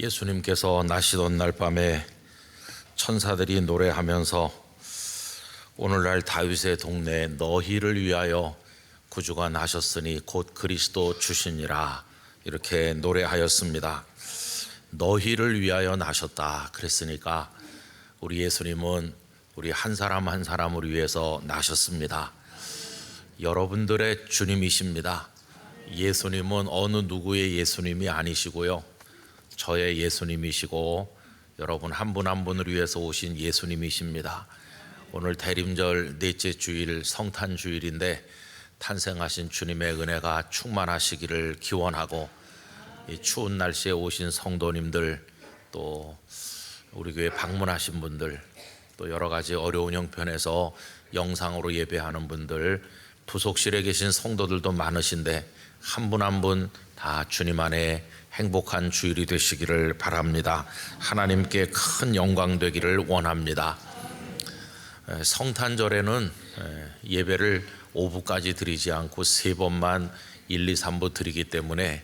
예수님께서 나시던 날 밤에 천사들이 노래하면서 오늘날 다윗의 동네에 너희를 위하여 구주가 나셨으니 곧 그리스도 주시니라 이렇게 노래하였습니다. 너희를 위하여 나셨다 그랬으니까 우리 예수님은 우리 한 사람 한 사람을 위해서 나셨습니다. 여러분들의 주님이십니다. 예수님은 어느 누구의 예수님이 아니시고요, 저의 예수님이시고 여러분 한 분 한 분을 위해서 오신 예수님이십니다. 오늘 대림절 넷째 주일 성탄 주일인데 탄생하신 주님의 은혜가 충만하시기를 기원하고, 이 추운 날씨에 오신 성도님들, 또 우리 교회 방문하신 분들, 또 여러 가지 어려운 형편에서 영상으로 예배하는 분들, 부속실에 계신 성도들도 많으신데 한 분 한 분 다 주님 안에 행복한 주일이 되시기를 바랍니다. 하나님께 큰 영광 되기를 원합니다. 성탄절에는 예배를 오후까지 드리지 않고 3번만 1, 2, 3부 드리기 때문에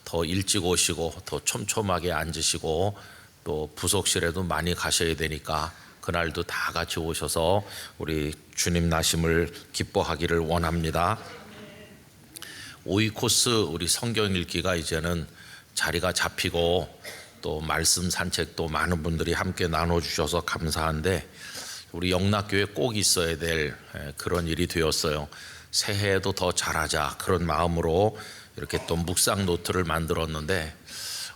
더 일찍 오시고 더 촘촘하게 앉으시고 또 부속실에도 많이 가셔야 되니까 그날도 다 같이 오셔서 우리 주님 나심을 기뻐하기를 원합니다. 오이코스 우리 성경 읽기가 이제는 자리가 잡히고 또 말씀 산책도 많은 분들이 함께 나눠주셔서 감사한데, 우리 영락교회 꼭 있어야 될 그런 일이 되었어요. 새해에도 더 잘하자 그런 마음으로 이렇게 또 묵상 노트를 만들었는데,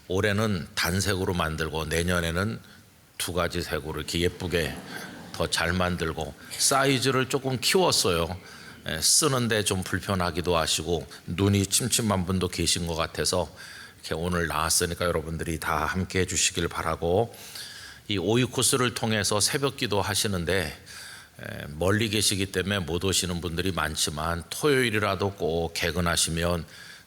올해는 단색으로 만들고 내년에는 2가지 색으로 이렇게 예쁘게 더 잘 만들고, 사이즈를 조금 키웠어요. 쓰는데 좀 불편하기도 하시고 눈이 침침한 분도 계신 것 같아서 이렇게 오늘 나왔으니까 여러분들이 다 함께 해주시길 바라고, 이 오이코스를 통해서 새벽기도 하시는데 멀리 계시기 때문에 못 오시는 분들이 많지만 토요일이라도 꼭 개근하시면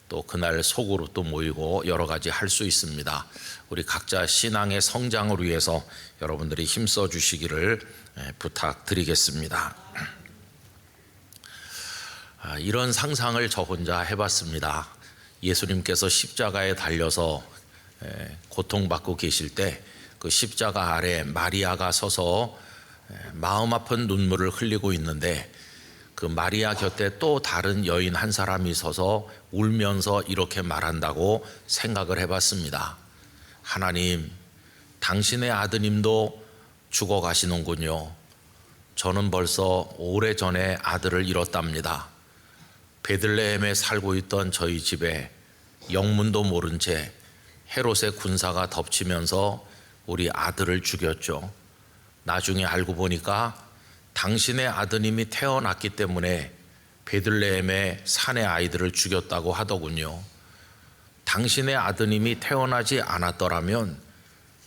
또 그날 속으로 또 모이고 여러 가지 할 수 있습니다. 우리 각자 신앙의 성장을 위해서 여러분들이 힘써 주시기를 부탁드리겠습니다. 이런 상상을 저 혼자 해봤습니다. 예수님께서 십자가에 달려서 고통받고 계실 때 그 십자가 아래 마리아가 서서 마음 아픈 눈물을 흘리고 있는데, 그 마리아 곁에 또 다른 여인 한 사람이 서서 울면서 이렇게 말한다고 생각을 해봤습니다. 하나님, 당신의 아드님도 죽어가시는군요. 저는 벌써 오래전에 아들을 잃었답니다. 베들레헴에 살고 있던 저희 집에 영문도 모른 채 헤롯의 군사가 덮치면서 우리 아들을 죽였죠. 나중에 알고 보니까 당신의 아드님이 태어났기 때문에 베들레헴의 산의 아이들을 죽였다고 하더군요. 당신의 아드님이 태어나지 않았더라면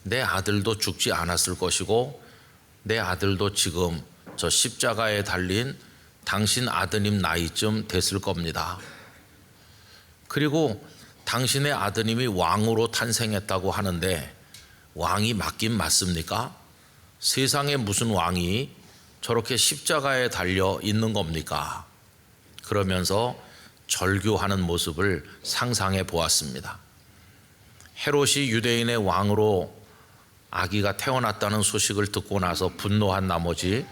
내 아들도 죽지 않았을 것이고, 내 아들도 지금 저 십자가에 달린 당신 아드님 나이쯤 됐을 겁니다. 그리고 당신의 아드님이 왕으로 탄생했다고 하는데 왕이 맞긴 맞습니까? 세상에 무슨 왕이 저렇게 십자가에 달려 있는 겁니까? 그러면서 절규하는 모습을 상상해 보았습니다. 헤롯이 유대인의 왕으로 아기가 태어났다는 소식을 듣고 나서 분노한 나머지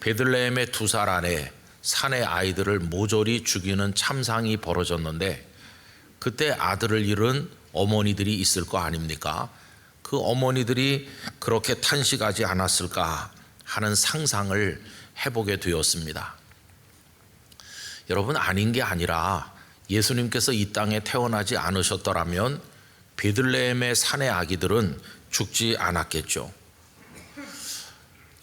베들레헴의 2살 안에 산의 아이들을 모조리 죽이는 참상이 벌어졌는데, 그때 아들을 잃은 어머니들이 있을 거 아닙니까? 그 어머니들이 그렇게 탄식하지 않았을까 하는 상상을 해보게 되었습니다. 여러분, 아닌 게 아니라 예수님께서 이 땅에 태어나지 않으셨더라면 베들레헴의 산의 아기들은 죽지 않았겠죠.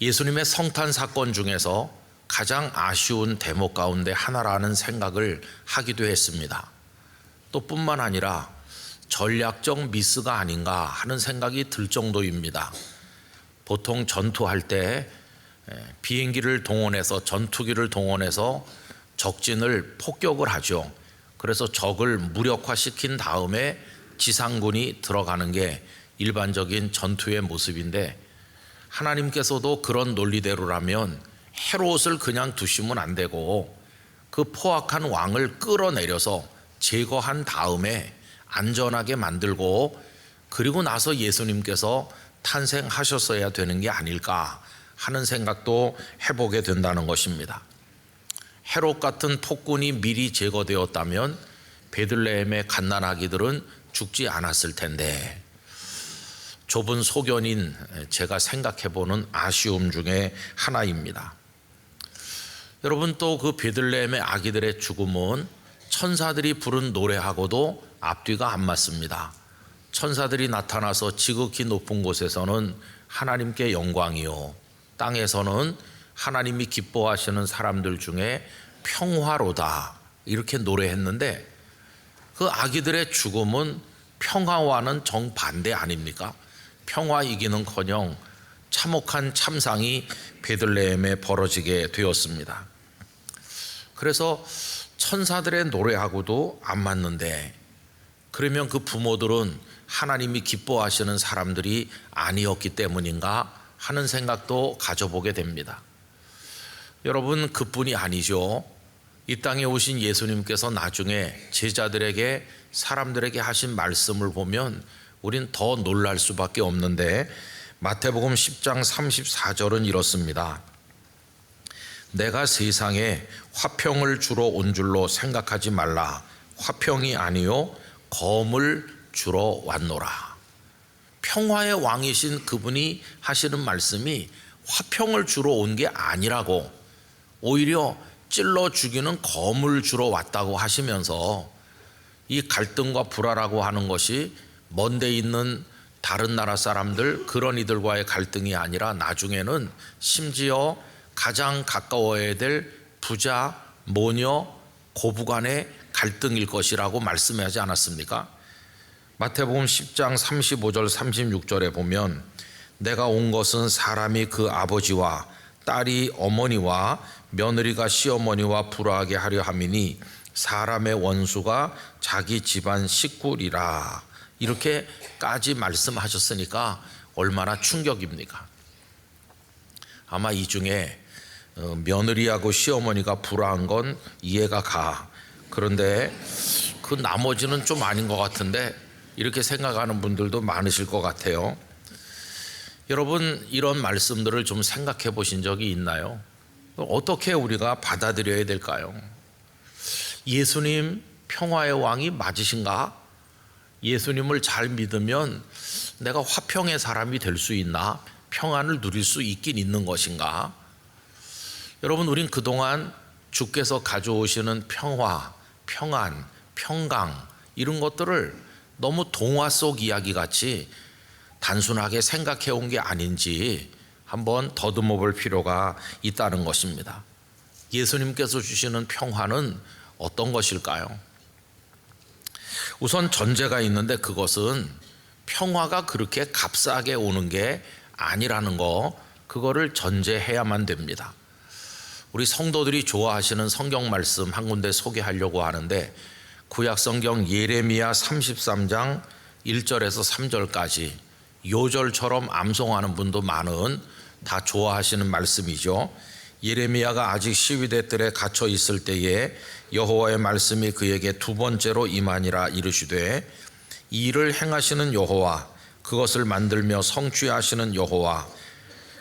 예수님의 성탄 사건 중에서 가장 아쉬운 대목 가운데 하나라는 생각을 하기도 했습니다. 또 뿐만 아니라 전략적 미스가 아닌가 하는 생각이 들 정도입니다. 보통 전투할 때 비행기를 동원해서, 전투기를 동원해서 적진을 폭격을 하죠. 그래서 적을 무력화시킨 다음에 지상군이 들어가는 게 일반적인 전투의 모습인데, 하나님께서도 그런 논리대로라면 헤롯을 그냥 두시면 안 되고 그 포악한 왕을 끌어내려서 제거한 다음에 안전하게 만들고 그리고 나서 예수님께서 탄생하셨어야 되는 게 아닐까 하는 생각도 해보게 된다는 것입니다. 헤롯 같은 폭군이 미리 제거되었다면 베들레헴의 갓난아기들은 죽지 않았을 텐데, 좁은 소견인 제가 생각해보는 아쉬움 중에 하나입니다. 여러분, 또 그 베들레헴의 아기들의 죽음은 천사들이 부른 노래하고도 앞뒤가 안 맞습니다. 천사들이 나타나서 지극히 높은 곳에서는 하나님께 영광이요, 땅에서는 하나님이 기뻐하시는 사람들 중에 평화로다, 이렇게 노래했는데 그 아기들의 죽음은 평화와는 정반대 아닙니까? 평화이기는커녕 참혹한 참상이 베들레헴에 벌어지게 되었습니다. 그래서 천사들의 노래하고도 안 맞는데, 그러면 그 부모들은 하나님이 기뻐하시는 사람들이 아니었기 때문인가 하는 생각도 가져보게 됩니다. 여러분, 그뿐이 아니죠. 이 땅에 오신 예수님께서 나중에 제자들에게, 사람들에게 하신 말씀을 보면 우린 더 놀랄 수밖에 없는데, 마태복음 10장 34절은 이렇습니다. 내가 세상에 화평을 주러 온 줄로 생각하지 말라. 화평이 아니요 검을 주러 왔노라. 평화의 왕이신 그분이 하시는 말씀이 화평을 주러 온 게 아니라고, 오히려 찔러 죽이는 검을 주러 왔다고 하시면서, 이 갈등과 불화라고 하는 것이 먼데 있는 다른 나라 사람들, 그런 이들과의 갈등이 아니라 나중에는 심지어 가장 가까워야 될 부자, 모녀, 고부간의 갈등일 것이라고 말씀하지 않았습니까? 마태복음 10장 35절 36절에 보면 내가 온 것은 사람이 그 아버지와 딸이 어머니와 며느리가 시어머니와 불화하게 하려 함이니 사람의 원수가 자기 집안 식구리라, 이렇게까지 말씀하셨으니까 얼마나 충격입니까? 아마 이 중에 며느리하고 시어머니가 불화한 건 이해가 가. 그런데 그 나머지는 좀 아닌 것 같은데, 이렇게 생각하는 분들도 많으실 것 같아요. 여러분, 이런 말씀들을 좀 생각해 보신 적이 있나요? 어떻게 우리가 받아들여야 될까요? 예수님 평화의 왕이 맞으신가? 예수님을 잘 믿으면 내가 화평의 사람이 될 수 있나? 평안을 누릴 수 있긴 있는 것인가? 여러분, 우린 그동안 주께서 가져오시는 평화, 평안, 평강, 이런 것들을 너무 동화 속 이야기 같이 단순하게 생각해 온 게 아닌지 한번 더듬어 볼 필요가 있다는 것입니다. 예수님께서 주시는 평화는 어떤 것일까요? 우선 전제가 있는데, 그것은 평화가 그렇게 값싸게 오는 게 아니라는 거, 그거를 전제해야만 됩니다. 우리 성도들이 좋아하시는 성경 말씀 한 군데 소개하려고 하는데, 구약 성경 예레미야 33장 1절에서 3절까지 요절처럼 암송하는 분도 많은, 다 좋아하시는 말씀이죠. 예레미야가 아직 시위대 뜰에 갇혀 있을 때에 여호와의 말씀이 그에게 두 번째로 임하니라. 이르시되 이 일을 행하시는 여호와, 그것을 만들며 성취하시는 여호와,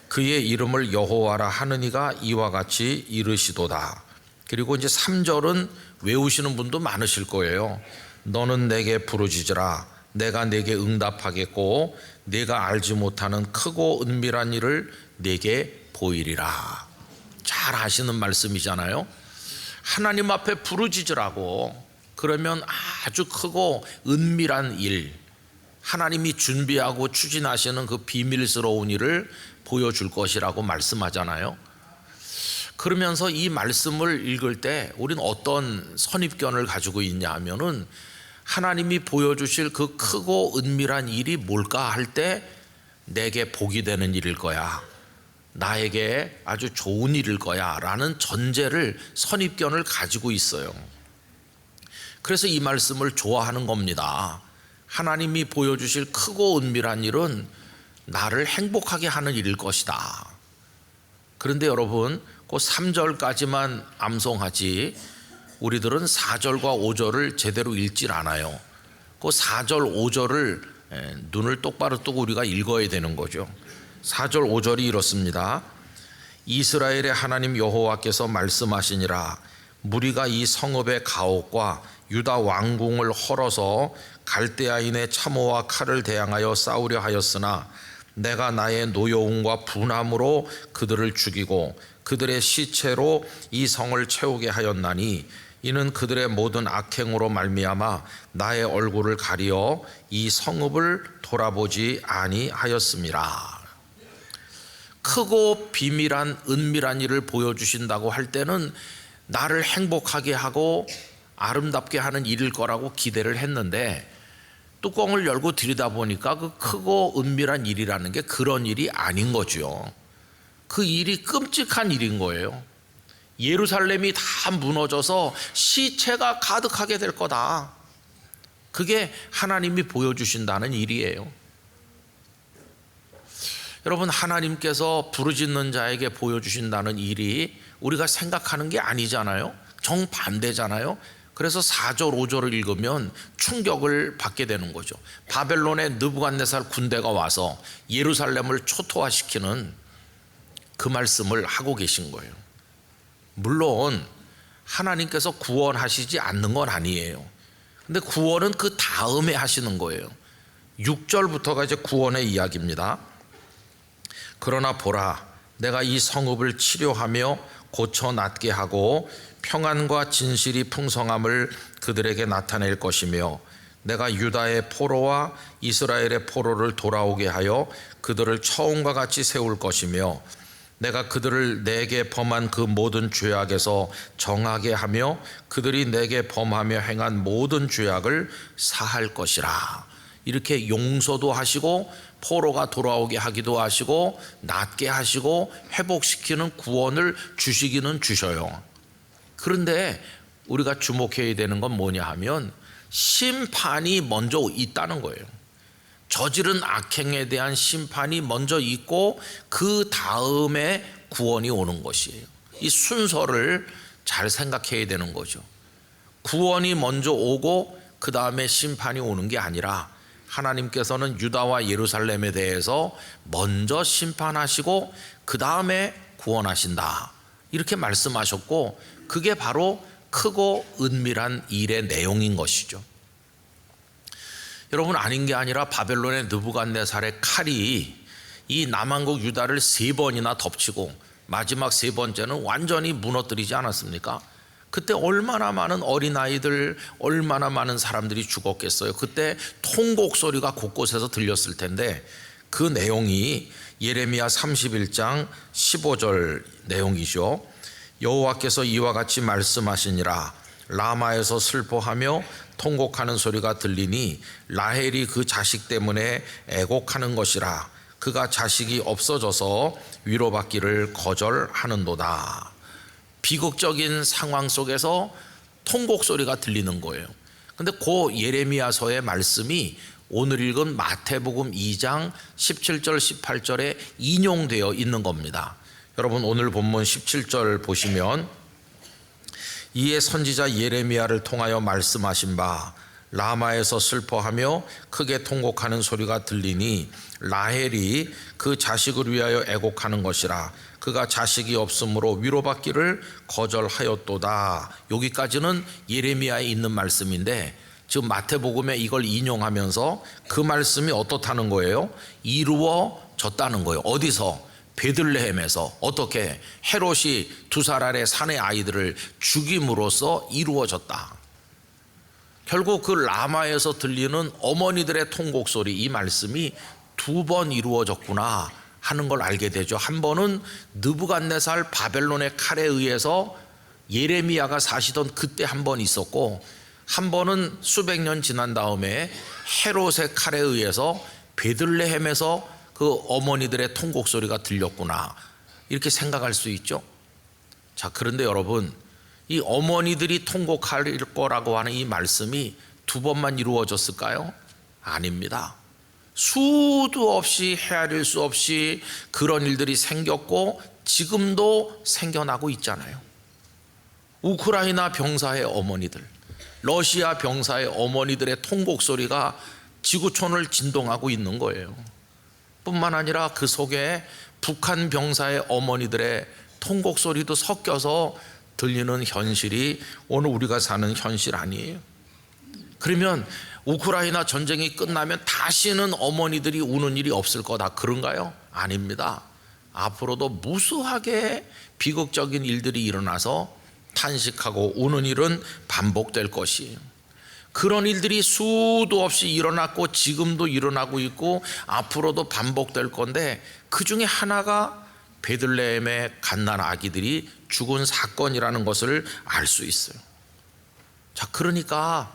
그의 이름을 여호와라 하느니가 이와 같이 이르시도다. 그리고 이제 3절은 외우시는 분도 많으실 거예요. 너는 내게 부르짖으라. 내가 내게 응답하겠고 내가 알지 못하는 크고 은밀한 일을 내게 보이리라. 잘 아시는 말씀이잖아요. 하나님 앞에 부르짖으라고, 그러면 아주 크고 은밀한 일, 하나님이 준비하고 추진하시는 그 비밀스러운 일을 보여줄 것이라고 말씀하잖아요. 그러면서 이 말씀을 읽을 때 우리는 어떤 선입견을 가지고 있냐 하면은, 하나님이 보여주실 그 크고 은밀한 일이 뭘까 할 때 내게 복이 되는 일일 거야, 나에게 아주 좋은 일일 거야 라는 전제를, 선입견을 가지고 있어요. 그래서 이 말씀을 좋아하는 겁니다. 하나님이 보여주실 크고 은밀한 일은 나를 행복하게 하는 일일 것이다. 그런데 여러분, 그 3절까지만 암송하지 우리들은 4절과 5절을 제대로 읽질 않아요. 그 4절, 5절을 눈을 똑바로 뜨고 우리가 읽어야 되는 거죠. 4절 5절이 이렇습니다. 이스라엘의 하나님 여호와께서 말씀하시니라. 무리가 이 성읍의 가옥과 유다 왕궁을 헐어서 갈대아인의 참호와 칼을 대항하여 싸우려 하였으나 내가 나의 노여움과 분함으로 그들을 죽이고 그들의 시체로 이 성을 채우게 하였나니 이는 그들의 모든 악행으로 말미암아 나의 얼굴을 가리어 이 성읍을 돌아보지 아니하였음이라. 크고 비밀한 은밀한 일을 보여주신다고 할 때는 나를 행복하게 하고 아름답게 하는 일일 거라고 기대를 했는데 뚜껑을 열고 들여다보니까 그 크고 은밀한 일이라는 게 그런 일이 아닌 거죠. 그 일이 끔찍한 일인 거예요. 예루살렘이 다 무너져서 시체가 가득하게 될 거다. 그게 하나님이 보여주신다는 일이에요. 여러분, 하나님께서 부르짖는 자에게 보여주신다는 일이 우리가 생각하는 게 아니잖아요. 정반대잖아요. 그래서 4절 5절을 읽으면 충격을 받게 되는 거죠. 바벨론의 느부갓네살 군대가 와서 예루살렘을 초토화시키는 그 말씀을 하고 계신 거예요. 물론 하나님께서 구원하시지 않는 건 아니에요. 근데 구원은 그 다음에 하시는 거예요. 6절부터가 이제 구원의 이야기입니다. 그러나 보라, 내가 이 성읍을 치료하며 고쳐 낫게 하고 평안과 진실이 풍성함을 그들에게 나타낼 것이며 내가 유다의 포로와 이스라엘의 포로를 돌아오게 하여 그들을 처음과 같이 세울 것이며 내가 그들을 내게 범한 그 모든 죄악에서 정하게 하며 그들이 내게 범하며 행한 모든 죄악을 사할 것이라. 이렇게 용서도 하시고 포로가 돌아오게 하기도 하시고 낫게 하시고 회복시키는 구원을 주시기는 주셔요. 그런데 우리가 주목해야 되는 건 뭐냐 하면 심판이 먼저 있다는 거예요. 저지른 악행에 대한 심판이 먼저 있고 그 다음에 구원이 오는 것이에요. 이 순서를 잘 생각해야 되는 거죠. 구원이 먼저 오고 그 다음에 심판이 오는 게 아니라 하나님께서는 유다와 예루살렘에 대해서 먼저 심판하시고 그 다음에 구원하신다. 이렇게 말씀하셨고 그게 바로 크고 은밀한 일의 내용인 것이죠. 여러분, 아닌 게 아니라 바벨론의 느부갓네살의 칼이 이 남한국 유다를 3번이나 덮치고 마지막 3번째는 완전히 무너뜨리지 않았습니까? 그때 얼마나 많은 어린아이들, 얼마나 많은 사람들이 죽었겠어요. 그때 통곡 소리가 곳곳에서 들렸을 텐데 그 내용이 예레미야 31장 15절 내용이죠. 여호와께서 이와 같이 말씀하시니라. 라마에서 슬퍼하며 통곡하는 소리가 들리니 라헬이 그 자식 때문에 애곡하는 것이라. 그가 자식이 없어져서 위로받기를 거절하는도다. 비극적인 상황 속에서 통곡 소리가 들리는 거예요. 근데 그 예레미야서의 말씀이 오늘 읽은 마태복음 2장 17절 18절에 인용되어 있는 겁니다. 여러분, 오늘 본문 17절 보시면 이에 선지자 예레미야를 통하여 말씀하신 바 라마에서 슬퍼하며 크게 통곡하는 소리가 들리니 라헬이 그 자식을 위하여 애곡하는 것이라. 그가 자식이 없으므로 위로받기를 거절하였도다. 여기까지는 예레미야에 있는 말씀인데 지금 마태복음에 이걸 인용하면서 그 말씀이 어떻다는 거예요? 이루어졌다는 거예요. 어디서? 베들레헴에서. 어떻게? 헤롯이 2살 아래 사내 아이들을 죽임으로써 이루어졌다. 결국 그 라마에서 들리는 어머니들의 통곡 소리, 이 말씀이 2번 이루어졌구나 하는 걸 알게 되죠. 한 번은 느부갓네살 바벨론의 칼에 의해서 예레미야가 사시던 그때 한 번 있었고, 한 번은 수백 년 지난 다음에 헤롯의 칼에 의해서 베들레헴에서 그 어머니들의 통곡 소리가 들렸구나, 이렇게 생각할 수 있죠. 자, 그런데 여러분, 이 어머니들이 통곡할 거라고 하는 이 말씀이 2번만 이루어졌을까요? 아닙니다. 수도 없이 헤아릴 수 없이 그런 일들이 생겼고 지금도 생겨나고 있잖아요. 우크라이나 병사의 어머니들, 러시아 병사의 어머니들의 통곡 소리가 지구촌을 진동하고 있는 거예요. 뿐만 아니라 그 속에 북한 병사의 어머니들의 통곡 소리도 섞여서 들리는 현실이 오늘 우리가 사는 현실 아니에요. 그러면 우크라이나 전쟁이 끝나면 다시는 어머니들이 우는 일이 없을 거다, 그런가요? 아닙니다. 앞으로도 무수하게 비극적인 일들이 일어나서 탄식하고 우는 일은 반복될 것이에요. 그런 일들이 수도 없이 일어났고 지금도 일어나고 있고 앞으로도 반복될 건데, 그 중에 하나가 베들레헴의 갓난 아기들이 죽은 사건이라는 것을 알 수 있어요. 자, 그러니까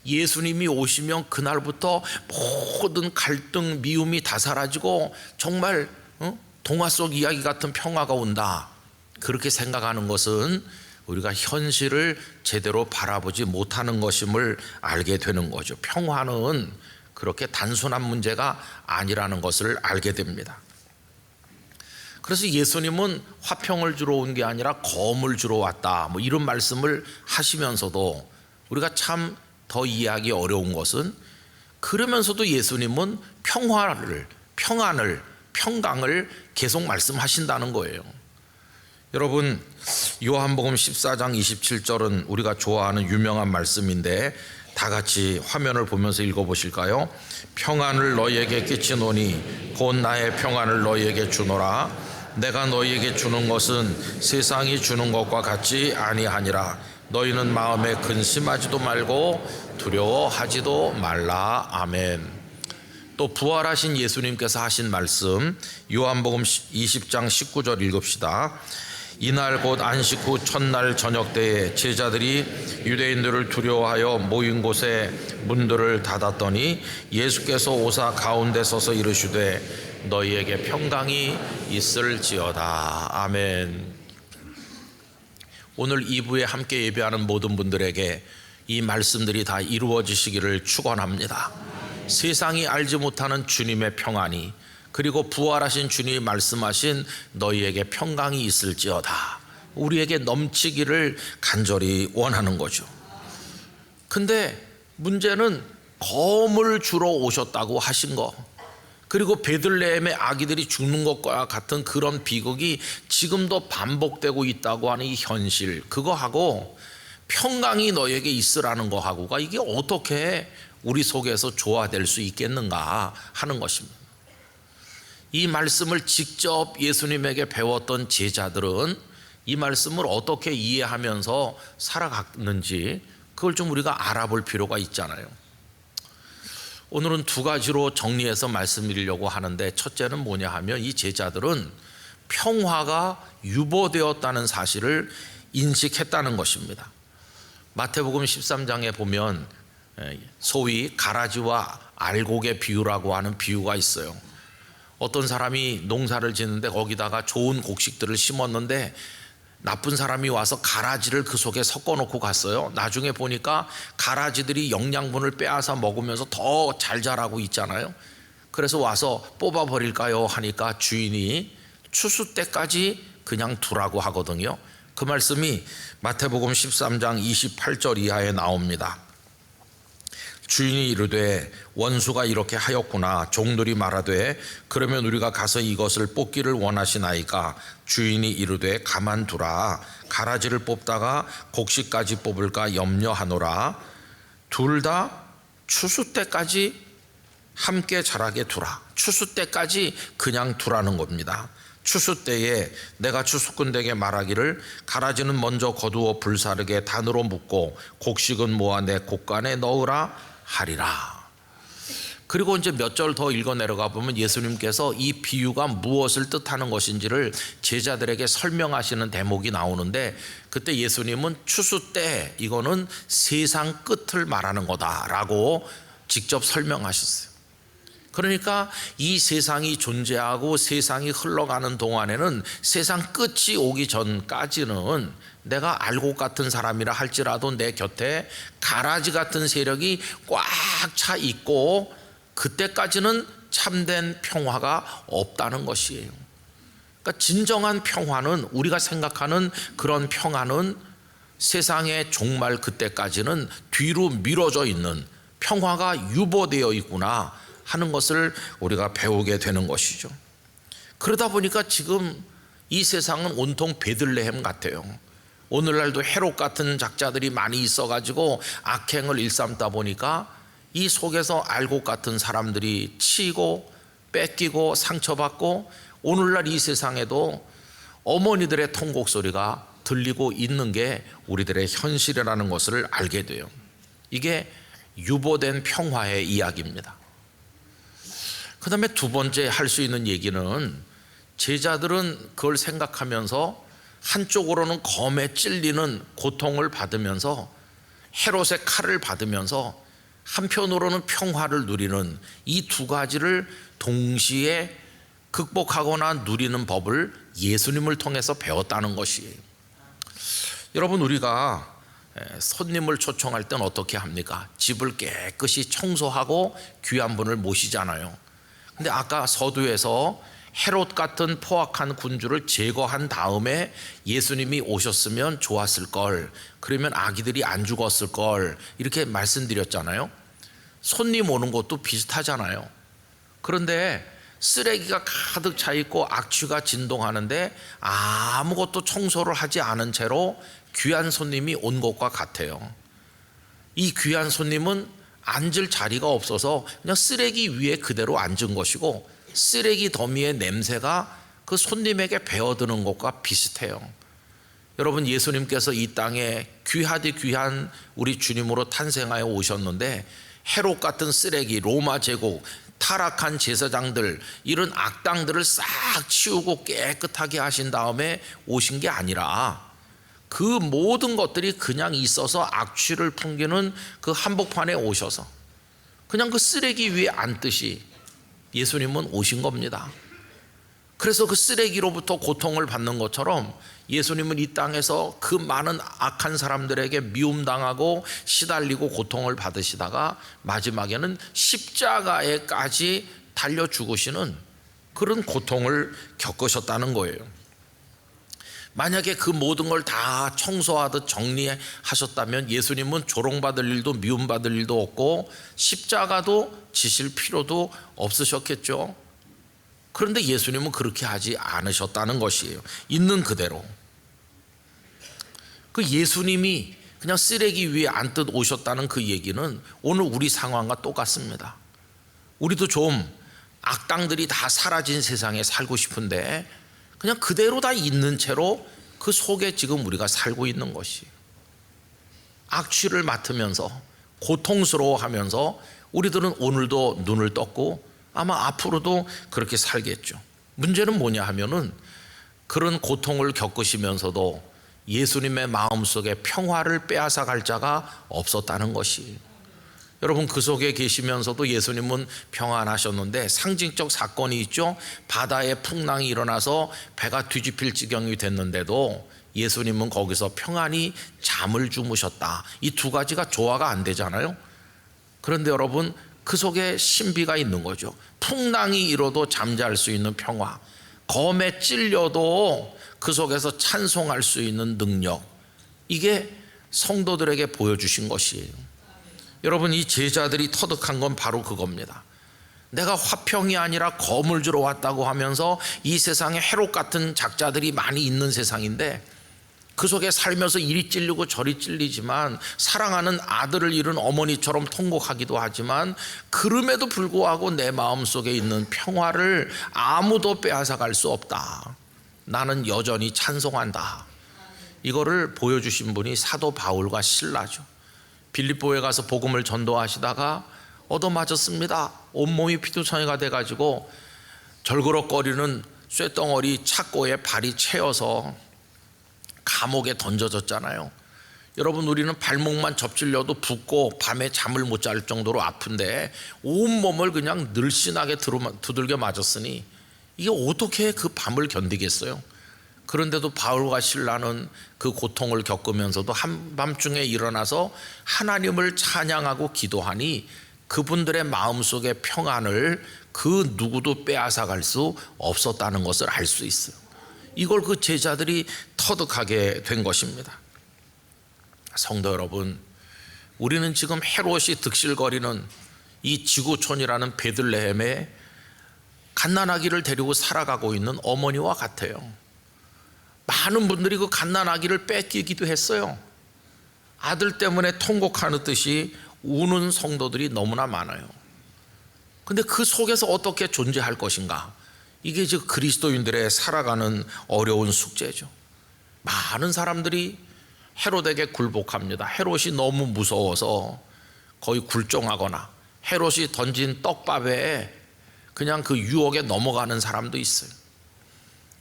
예수님이 오시면 그날부터 모든 갈등, 미움이 다 사라지고 정말 동화 속 이야기 같은 평화가 온다, 그렇게 생각하는 것은 우리가 현실을 제대로 바라보지 못하는 것임을 알게 되는 거죠. 평화는 그렇게 단순한 문제가 아니라는 것을 알게 됩니다. 그래서 예수님은 화평을 주러 온 게 아니라 검을 주러 왔다, 이런 말씀을 하시면서도 우리가 참 더 이해하기 어려운 것은, 그러면서도 예수님은 평화를, 평안을, 평강을 계속 말씀하신다는 거예요. 여러분, 요한복음 14장 27절은 우리가 좋아하는 유명한 말씀인데 다 같이 화면을 보면서 읽어보실까요? 평안을 너희에게 끼치노니 곧 나의 평안을 너희에게 주노라. 내가 너희에게 주는 것은 세상이 주는 것과 같지 아니하니라. 너희는 마음에 근심하지도 말고 두려워하지도 말라. 아멘. 또 부활하신 예수님께서 하신 말씀, 요한복음 20장 19절 읽읍시다. 이날 곧 안식 후 첫날 저녁 때에 제자들이 유대인들을 두려워하여 모인 곳에 문들을 닫았더니 예수께서 오사 가운데 서서 이르시되 너희에게 평강이 있을지어다. 아멘. 오늘 2부에 함께 예배하는 모든 분들에게 이 말씀들이 다 이루어지시기를 축원합니다. 세상이 알지 못하는 주님의 평안이, 그리고 부활하신 주님이 말씀하신 너희에게 평강이 있을지어다, 우리에게 넘치기를 간절히 원하는 거죠. 근데 문제는 검을 주러 오셨다고 하신 거, 그리고 베들레헴의 아기들이 죽는 것과 같은 그런 비극이 지금도 반복되고 있다고 하는 이 현실, 그거하고 평강이 너에게 있으라는 거하고가 이게 어떻게 우리 속에서 조화될 수 있겠는가 하는 것입니다. 이 말씀을 직접 예수님에게 배웠던 제자들은 이 말씀을 어떻게 이해하면서 살아갔는지 그걸 좀 우리가 알아볼 필요가 있잖아요. 오늘은 두 가지로 정리해서 말씀드리려고 하는데, 첫째는 뭐냐 하면 이 제자들은 평화가 유보되었다는 사실을 인식했다는 것입니다. 마태복음 13장에 보면 소위 가라지와 알곡의 비유라고 하는 비유가 있어요. 어떤 사람이 농사를 짓는데 거기다가 좋은 곡식들을 심었는데 나쁜 사람이 와서 가라지를 그 속에 섞어놓고 갔어요. 나중에 보니까 가라지들이 영양분을 빼앗아 먹으면서 더 잘 자라고 있잖아요. 그래서 와서 뽑아버릴까요 하니까 주인이 추수 때까지 그냥 두라고 하거든요. 그 말씀이 마태복음 13장 28절 이하에 나옵니다. 주인이 이르되 원수가 이렇게 하였구나. 종들이 말하되 그러면 우리가 가서 이것을 뽑기를 원하시나이까. 주인이 이르되 가만두라. 가라지를 뽑다가 곡식까지 뽑을까 염려하노라. 둘 다 추수 때까지 함께 자라게 두라. 추수 때까지 그냥 두라는 겁니다. 추수 때에 내가 추수꾼에게 말하기를 가라지는 먼저 거두어 불사르게 단으로 묶고 곡식은 모아 내 곡간에 넣으라 하리라. 그리고 이제 몇 절 더 읽어 내려가 보면 예수님께서 이 비유가 무엇을 뜻하는 것인지를 제자들에게 설명하시는 대목이 나오는데, 그때 예수님은 추수 때 이거는 세상 끝을 말하는 거다라고 직접 설명하셨어요. 그러니까 이 세상이 존재하고 세상이 흘러가는 동안에는 세상 끝이 오기 전까지는 내가 알곡 같은 사람이라 할지라도 내 곁에 가라지 같은 세력이 꽉 차 있고 그때까지는 참된 평화가 없다는 것이에요. 그러니까 진정한 평화는, 우리가 생각하는 그런 평화는 세상의 종말 그때까지는 뒤로 미뤄져 있는 평화가 유보되어 있구나 하는 것을 우리가 배우게 되는 것이죠. 그러다 보니까 지금 이 세상은 온통 베들레헴 같아요. 오늘날도 헤롯 같은 작자들이 많이 있어가지고 악행을 일삼다 보니까 이 속에서 알곡 같은 사람들이 치고 뺏기고 상처받고 오늘날 이 세상에도 어머니들의 통곡 소리가 들리고 있는 게 우리들의 현실이라는 것을 알게 돼요. 이게 유보된 평화의 이야기입니다. 그 다음에 두 번째 할 수 있는 얘기는 제자들은 그걸 생각하면서 한쪽으로는 검에 찔리는 고통을 받으면서 헤롯의 칼을 받으면서 한편으로는 평화를 누리는 이 두 가지를 동시에 극복하거나 누리는 법을 예수님을 통해서 배웠다는 것이에요. 여러분, 우리가 손님을 초청할 때는 어떻게 합니까? 집을 깨끗이 청소하고 귀한 분을 모시잖아요. 근데 아까 서두에서 헤롯 같은 포악한 군주를 제거한 다음에 예수님이 오셨으면 좋았을 걸, 그러면 아기들이 안 죽었을 걸, 이렇게 말씀드렸잖아요. 손님 오는 것도 비슷하잖아요. 그런데 쓰레기가 가득 차 있고 악취가 진동하는데 아무것도 청소를 하지 않은 채로 귀한 손님이 온 것과 같아요. 이 귀한 손님은 앉을 자리가 없어서 그냥 쓰레기 위에 그대로 앉은 것이고, 쓰레기 더미의 냄새가 그 손님에게 배어드는 것과 비슷해요. 여러분, 예수님께서 이 땅에 귀하디 귀한 우리 주님으로 탄생하여 오셨는데 헤롯 같은 쓰레기, 로마 제국, 타락한 제사장들, 이런 악당들을 싹 치우고 깨끗하게 하신 다음에 오신 게 아니라 그 모든 것들이 그냥 있어서 악취를 풍기는 그 한복판에 오셔서 그냥 그 쓰레기 위에 앉듯이 예수님은 오신 겁니다. 그래서 그 쓰레기로부터 고통을 받는 것처럼 예수님은 이 땅에서 그 많은 악한 사람들에게 미움당하고 시달리고 고통을 받으시다가 마지막에는 십자가에까지 달려 죽으시는 그런 고통을 겪으셨다는 거예요. 만약에 그 모든 걸 다 청소하듯 정리하셨다면 예수님은 조롱받을 일도 미움받을 일도 없고 십자가도 지실 필요도 없으셨겠죠. 그런데 예수님은 그렇게 하지 않으셨다는 것이에요. 있는 그대로. 그 예수님이 그냥 쓰레기 위에 앉듯 오셨다는 그 얘기는 오늘 우리 상황과 똑같습니다. 우리도 좀 악당들이 다 사라진 세상에 살고 싶은데 그냥 그대로 다 있는 채로 그 속에 지금 우리가 살고 있는 것이에요. 악취를 맡으면서 고통스러워하면서 우리들은 오늘도 눈을 떴고 아마 앞으로도 그렇게 살겠죠. 문제는 뭐냐 하면은 그런 고통을 겪으시면서도 예수님의 마음속에 평화를 빼앗아 갈 자가 없었다는 것이에요. 여러분, 그 속에 계시면서도 예수님은 평안하셨는데 상징적 사건이 있죠. 바다에 풍랑이 일어나서 배가 뒤집힐 지경이 됐는데도 예수님은 거기서 평안히 잠을 주무셨다. 이 두 가지가 조화가 안 되잖아요. 그런데 여러분, 그 속에 신비가 있는 거죠. 풍랑이 일어도 잠잘 수 있는 평화, 검에 찔려도 그 속에서 찬송할 수 있는 능력, 이게 성도들에게 보여주신 것이에요. 여러분, 이 제자들이 터득한 건 바로 그겁니다. 내가 화평이 아니라 검을 주러 왔다고 하면서 이 세상에 헤롯 같은 작자들이 많이 있는 세상인데 그 속에 살면서 이리 찔리고 저리 찔리지만 사랑하는 아들을 잃은 어머니처럼 통곡하기도 하지만 그럼에도 불구하고 내 마음속에 있는 평화를 아무도 빼앗아 갈 수 없다. 나는 여전히 찬송한다. 이거를 보여주신 분이 사도 바울과 실라죠. 빌립보에 가서 복음을 전도하시다가 얻어맞았습니다. 온몸이 피투성이가 돼가지고 절그럭거리는 쇳덩어리 착고에 발이 채여서 감옥에 던져졌잖아요. 여러분, 우리는 발목만 접질려도 붓고 밤에 잠을 못 잘 정도로 아픈데 온몸을 그냥 늘씬하게 두들겨 맞았으니 이게 어떻게 그 밤을 견디겠어요? 그런데도 바울과 실라는 그 고통을 겪으면서도 한밤중에 일어나서 하나님을 찬양하고 기도하니 그분들의 마음속의 평안을 그 누구도 빼앗아 갈 수 없었다는 것을 알 수 있어요. 이걸 그 제자들이 터득하게 된 것입니다. 성도 여러분, 우리는 지금 헤롯이 득실거리는 이 지구촌이라는 베들레헴에 갓난아기를 데리고 살아가고 있는 어머니와 같아요. 많은 분들이 그 갓난아기를 뺏기기도 했어요. 아들 때문에 통곡하는 듯이 우는 성도들이 너무나 많아요. 근데 그 속에서 어떻게 존재할 것인가? 이게 지금 그리스도인들의 살아가는 어려운 숙제죠. 많은 사람들이 헤롯에게 굴복합니다. 헤롯이 너무 무서워서 거의 굴종하거나 헤롯이 던진 떡밥에 그냥 그 유혹에 넘어가는 사람도 있어요.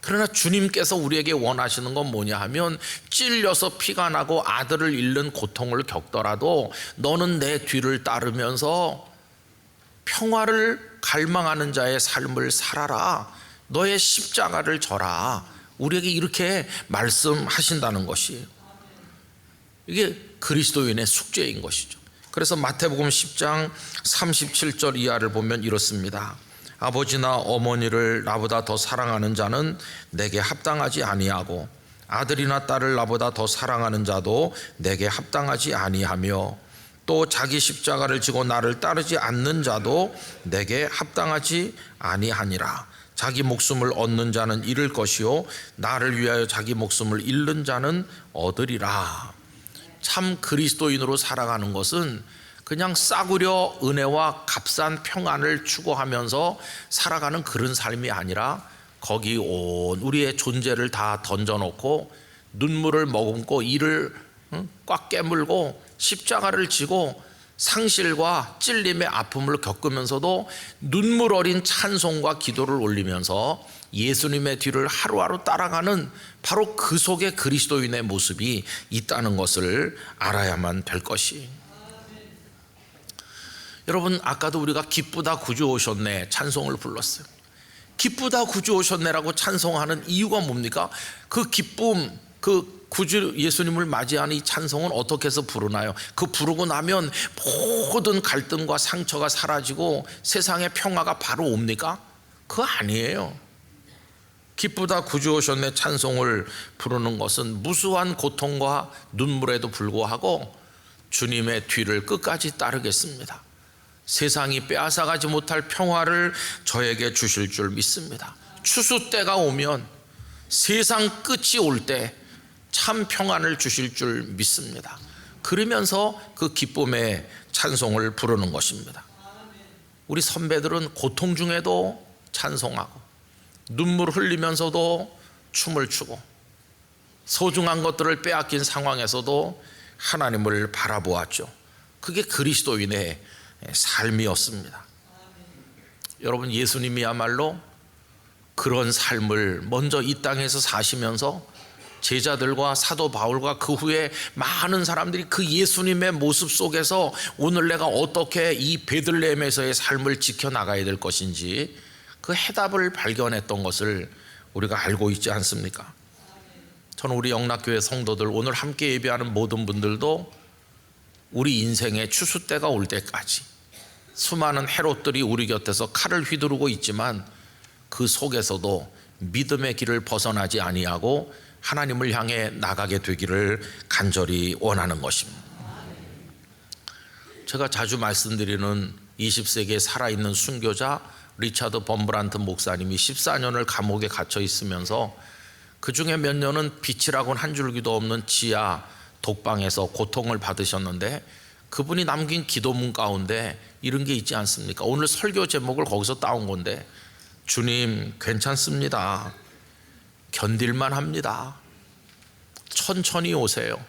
그러나 주님께서 우리에게 원하시는 건 뭐냐 하면, 찔려서 피가 나고 아들을 잃는 고통을 겪더라도 너는 내 뒤를 따르면서 평화를 갈망하는 자의 삶을 살아라, 너의 십자가를 져라, 우리에게 이렇게 말씀하신다는 것이에요. 이게 그리스도인의 숙제인 것이죠. 그래서 마태복음 10장 37절 이하를 보면 이렇습니다. 아버지나 어머니를 나보다 더 사랑하는 자는 내게 합당하지 아니하고 아들이나 딸을 나보다 더 사랑하는 자도 내게 합당하지 아니하며 또 자기 십자가를 지고 나를 따르지 않는 자도 내게 합당하지 아니하니라. 자기 목숨을 얻는 자는 잃을 것이요 나를 위하여 자기 목숨을 잃는 자는 얻으리라. 참 그리스도인으로 살아가는 것은 그냥 싸구려 은혜와 값싼 평안을 추구하면서 살아가는 그런 삶이 아니라, 거기 온 우리의 존재를 다 던져놓고 눈물을 머금고 이를 꽉 깨물고 십자가를 지고 상실과 찔림의 아픔을 겪으면서도 눈물 어린 찬송과 기도를 올리면서 예수님의 뒤를 하루하루 따라가는, 바로 그 속에 그리스도인의 모습이 있다는 것을 알아야만 될 것이. 여러분, 아까도 우리가 기쁘다 구주 오셨네 찬송을 불렀어요. 기쁘다 구주 오셨네라고 찬송하는 이유가 뭡니까? 그 기쁨, 그 구주 예수님을 맞이하는 이 찬송은 어떻게 해서 부르나요? 그 부르고 나면 모든 갈등과 상처가 사라지고 세상의 평화가 바로 옵니까? 그거 아니에요. 기쁘다 구주 오셨네 찬송을 부르는 것은 무수한 고통과 눈물에도 불구하고 주님의 뒤를 끝까지 따르겠습니다. 세상이 빼앗아가지 못할 평화를 저에게 주실 줄 믿습니다. 추수 때가 오면, 세상 끝이 올 때 참 평안을 주실 줄 믿습니다. 그러면서 그 기쁨의 찬송을 부르는 것입니다. 우리 선배들은 고통 중에도 찬송하고 눈물 흘리면서도 춤을 추고 소중한 것들을 빼앗긴 상황에서도 하나님을 바라보았죠. 그게 그리스도인의 삶이었습니다. 여러분, 예수님이야말로 그런 삶을 먼저 이 땅에서 사시면서 제자들과 사도 바울과 그 후에 많은 사람들이 그 예수님의 모습 속에서 오늘 내가 어떻게 이 베들레헴에서의 삶을 지켜나가야 될 것인지 그 해답을 발견했던 것을 우리가 알고 있지 않습니까? 저는 우리 영락교회 성도들, 오늘 함께 예배하는 모든 분들도 우리 인생의 추수 때가 올 때까지 수많은 헤롯들이 우리 곁에서 칼을 휘두르고 있지만 그 속에서도 믿음의 길을 벗어나지 아니하고 하나님을 향해 나가게 되기를 간절히 원하는 것입니다. 제가 자주 말씀드리는 20세기에 살아있는 순교자 리차드 범브란트 목사님이 14년을 감옥에 갇혀 있으면서 그 중에 몇 년은 빛이라고는 한 줄기도 없는 지하 독방에서 고통을 받으셨는데, 그분이 남긴 기도문 가운데 이런 게 있지 않습니까? 오늘 설교 제목을 거기서 따온 건데, 주님 괜찮습니다. 견딜만 합니다. 천천히 오세요.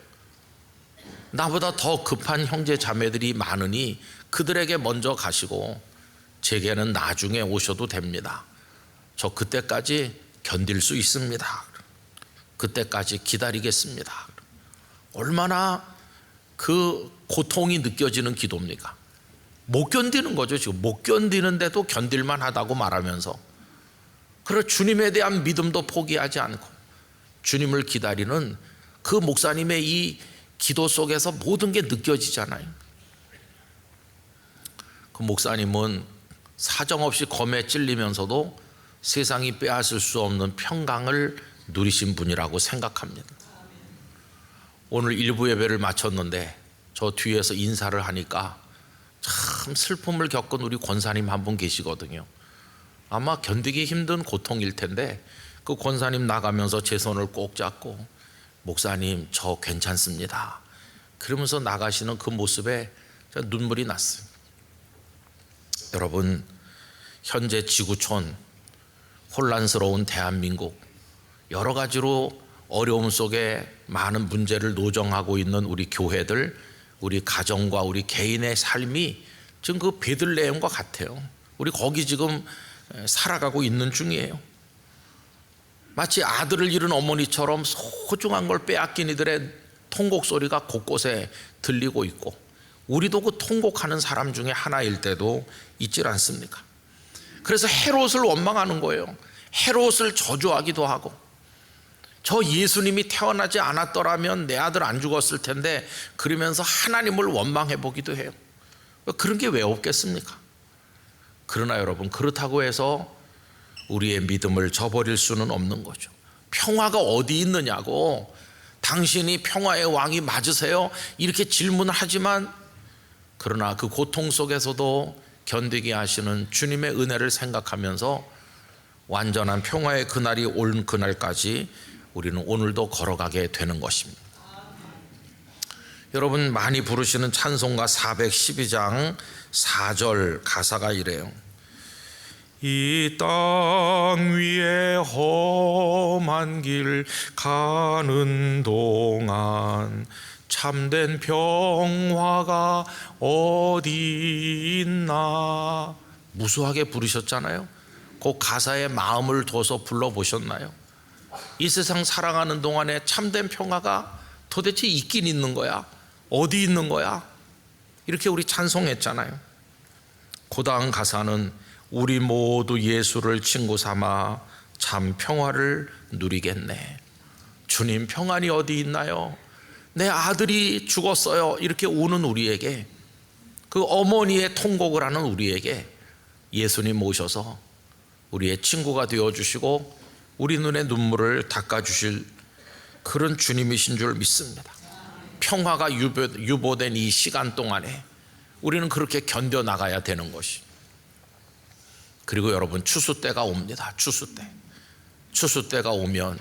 나보다 더 급한 형제 자매들이 많으니 그들에게 먼저 가시고 제게는 나중에 오셔도 됩니다. 저 그때까지 견딜 수 있습니다. 그때까지 기다리겠습니다. 얼마나 그 고통이 느껴지는 기도입니까? 못 견디는 거죠. 지금 못 견디는데도 견딜만 하다고 말하면서, 그리고 주님에 대한 믿음도 포기하지 않고 주님을 기다리는 그 목사님의 이 기도 속에서 모든 게 느껴지잖아요. 그 목사님은 사정없이 검에 찔리면서도 세상이 빼앗을 수 없는 평강을 누리신 분이라고 생각합니다. 오늘 일부 예배를 마쳤는데 저 뒤에서 인사를 하니까 참 슬픔을 겪은 우리 권사님 한 분 계시거든요. 아마 견디기 힘든 고통일 텐데 그 권사님 나가면서 제 손을 꼭 잡고 목사님 저 괜찮습니다 그러면서 나가시는 그 모습에 눈물이 났어요. 여러분, 현재 지구촌 혼란스러운 대한민국, 여러 가지로 어려움 속에 많은 문제를 노정하고 있는 우리 교회들, 우리 가정과 우리 개인의 삶이 지금 그 베들레헴과 같아요. 우리 거기 지금 살아가고 있는 중이에요. 마치 아들을 잃은 어머니처럼 소중한 걸 빼앗긴 이들의 통곡 소리가 곳곳에 들리고 있고, 우리도 그 통곡하는 사람 중에 하나일 때도 있지 않습니까? 그래서 헤롯을 원망하는 거예요. 헤롯을 저주하기도 하고, 저 예수님이 태어나지 않았더라면 내 아들 안 죽었을 텐데, 그러면서 하나님을 원망해 보기도 해요. 그런 게 왜 없겠습니까? 그러나 여러분, 그렇다고 해서 우리의 믿음을 저버릴 수는 없는 거죠. 평화가 어디 있느냐고, 당신이 평화의 왕이 맞으세요? 이렇게 질문을 하지만, 그러나 그 고통 속에서도 견디게 하시는 주님의 은혜를 생각하면서 완전한 평화의 그날이 올 그날까지 우리는 오늘도 걸어가게 되는 것입니다. 여러분 많이 부르시는 찬송가 412장 4절 가사가 이래요. 이 땅 위에 험한 길 가는 동안 참된 평화가 어디 있나. 무수하게 부르셨잖아요. 그 가사에 마음을 둬서 불러보셨나요? 이 세상 살아가는 동안에 참된 평화가 도대체 있긴 있는 거야? 어디 있는 거야? 이렇게 우리 찬송했잖아요. 그 다음 가사는 우리 모두 예수를 친구 삼아 참 평화를 누리겠네. 주님, 평안이 어디 있나요? 내 아들이 죽었어요. 이렇게 우는 우리에게, 그 어머니의 통곡을 하는 우리에게 예수님 모셔서 우리의 친구가 되어주시고 우리 눈의 눈물을 닦아주실 그런 주님이신 줄 믿습니다. 평화가 유보된 이 시간 동안에 우리는 그렇게 견뎌나가야 되는 것이. 그리고 여러분, 추수 때가 옵니다. 추수 때가 오면,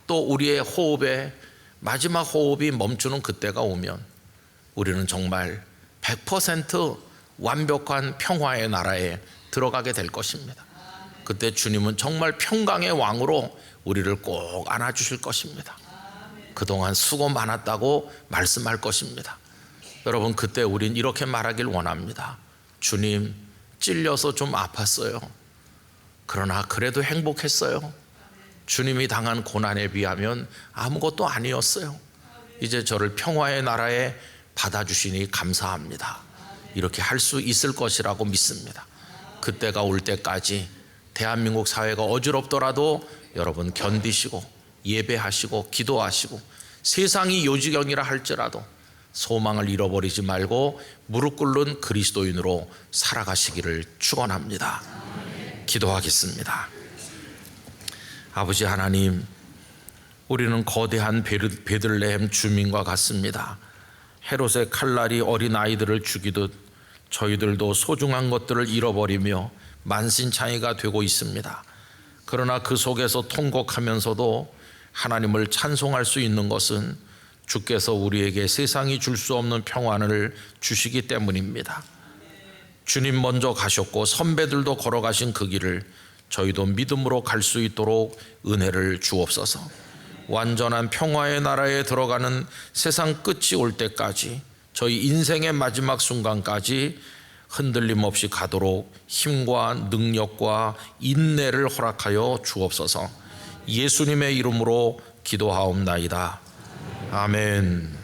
또 우리의 호흡에 마지막 호흡이 멈추는 그때가 오면 우리는 정말 100% 완벽한 평화의 나라에 들어가게 될 것입니다. 그때 주님은 정말 평강의 왕으로 우리를 꼭 안아주실 것입니다. 그동안 수고 많았다고 말씀할 것입니다. 여러분, 그때 우린 이렇게 말하길 원합니다. 주님, 찔려서 좀 아팠어요. 그러나 그래도 행복했어요. 주님이 당한 고난에 비하면 아무것도 아니었어요. 이제 저를 평화의 나라에 받아주시니 감사합니다. 이렇게 할 수 있을 것이라고 믿습니다. 그때가 올 때까지 대한민국 사회가 어지럽더라도 여러분 견디시고 예배하시고 기도하시고, 세상이 요지경이라 할지라도 소망을 잃어버리지 말고 무릎 꿇는 그리스도인으로 살아가시기를 축원합니다. 기도하겠습니다. 아버지 하나님, 우리는 거대한 베들레헴 주민과 같습니다. 헤롯의 칼날이 어린아이들을 죽이듯 저희들도 소중한 것들을 잃어버리며 만신창이가 되고 있습니다. 그러나 그 속에서 통곡하면서도 하나님을 찬송할 수 있는 것은 주께서 우리에게 세상이 줄 수 없는 평안을 주시기 때문입니다. 주님 먼저 가셨고 선배들도 걸어가신 그 길을 저희도 믿음으로 갈 수 있도록 은혜를 주옵소서. 완전한 평화의 나라에 들어가는 세상 끝이 올 때까지, 저희 인생의 마지막 순간까지 흔들림 없이 가도록 힘과 능력과 인내를 허락하여 주옵소서. 예수님의 이름으로 기도하옵나이다. 아멘.